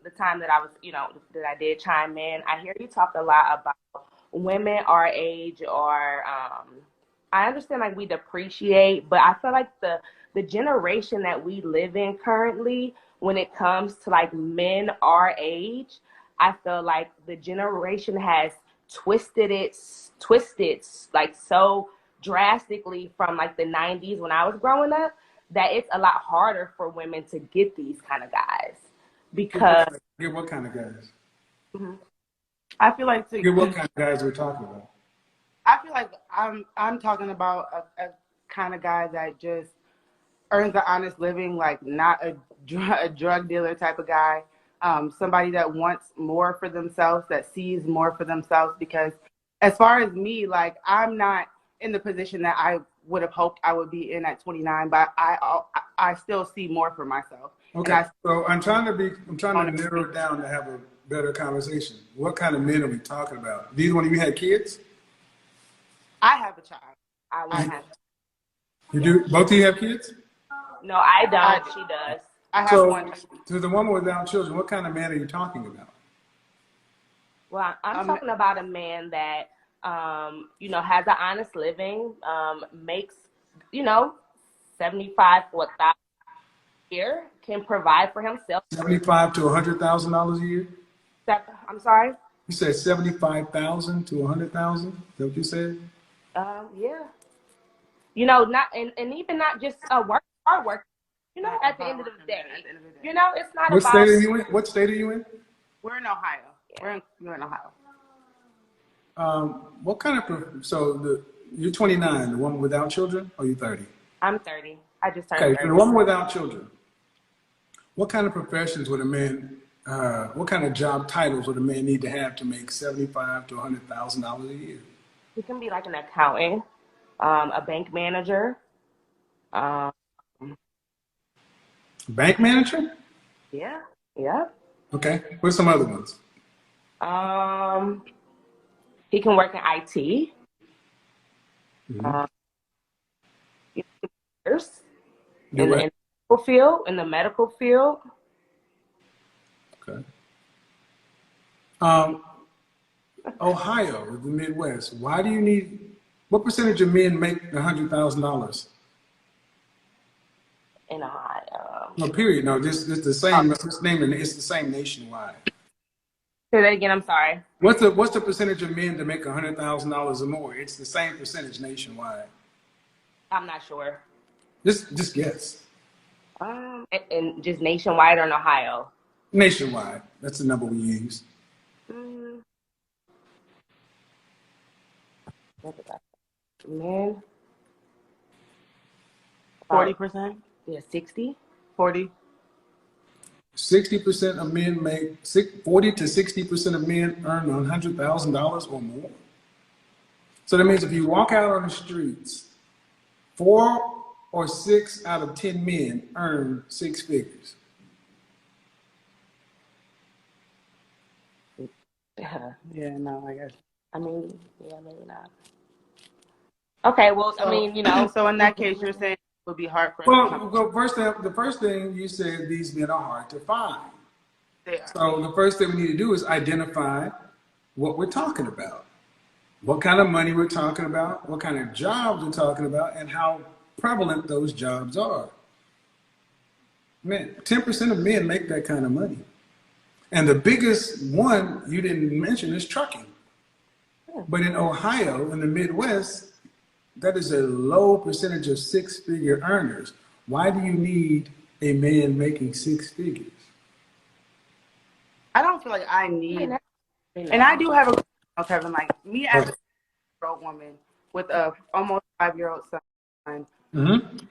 the time that I was, that I did chime in, I hear you talk a lot about women our age or I understand like we depreciate, but I feel like the generation that we live in currently, when it comes to like men our age, I feel like the generation has twisted like so drastically from like the 90s when I was growing up that it's a lot harder for women to get these kind of guys because Get what kind of guys? Mhm. I feel like Get what kind of guys we're talking about? I feel like I'm talking about a kind of guy that just earns an honest living, like not a drug dealer type of guy. Somebody that wants more for themselves, that sees more for themselves. Because as far as me, like I'm not in the position that I would have hoped I would be in at 29, but I still see more for myself. Okay, so I'm trying to narrow it down to have a better conversation. What kind of men are we talking about? These when you had kids? I have a child. I won't have. You do? Both of you have kids? No, I don't. She does. I have So, one. to the woman without children, what kind of man are you talking about? Well, I'm talking about a man that, has an honest living, makes, 75 for $1,000 a year, can provide for himself. $75,000 to $100,000 a year? I'm sorry? You said 75,000 to 100,000? Is that what you said? Yeah. Not and even not just hard work. At the end of the day, it's not What about. state are you in? What state are you in? We're in Ohio. Yeah. We're in Ohio. What kind of you're 29, the woman without children, or you 30? I'm 30. I just turned Okay, 30. for the woman without children, what kind of professions would a man? What kind of job titles would a man need to have to make $75,000 to $100,000 a year? He can be like an accountant, a bank manager. Bank manager? Yeah. Yeah. Okay. What's some other ones? He can work in IT. Mm-hmm. Nurse in the medical field. Okay. Ohio, the Midwest. Why do you need? What percentage of men make $100,000? In Ohio. No, period. No, just the same. Just naming it. It's the same nationwide. Say that again. I'm sorry. What's the percentage of men to make $100,000 or more? It's the same percentage nationwide. I'm not sure. Just guess. And just nationwide or in Ohio? Nationwide. That's the number we use. Men. 40%. Yeah, 60. 40. 60% of men make 40 to 60% of men earn $100,000 or more. So that means if you walk out on the streets, 4 or 6 out of 10 men earn 6 figures. Yeah, no, I guess. I mean, yeah, maybe not. Okay, well, so, So in that case, you're saying it would be hard for. Well, the first thing you said, these men are hard to find. They are. So the first thing we need to do is identify what we're talking about. What kind of money we're talking about, what kind of jobs we're talking about, and how prevalent those jobs are. Man, 10% of men make that kind of money. And the biggest one you didn't mention is trucking. But in Ohio, in the Midwest, that is a low percentage of 6-figure earners. Why do you need a man making 6 figures? I don't feel like I need, and I do have Kevin, like me as a 6-year-old woman with a almost 5-year-old son. Mm-hmm.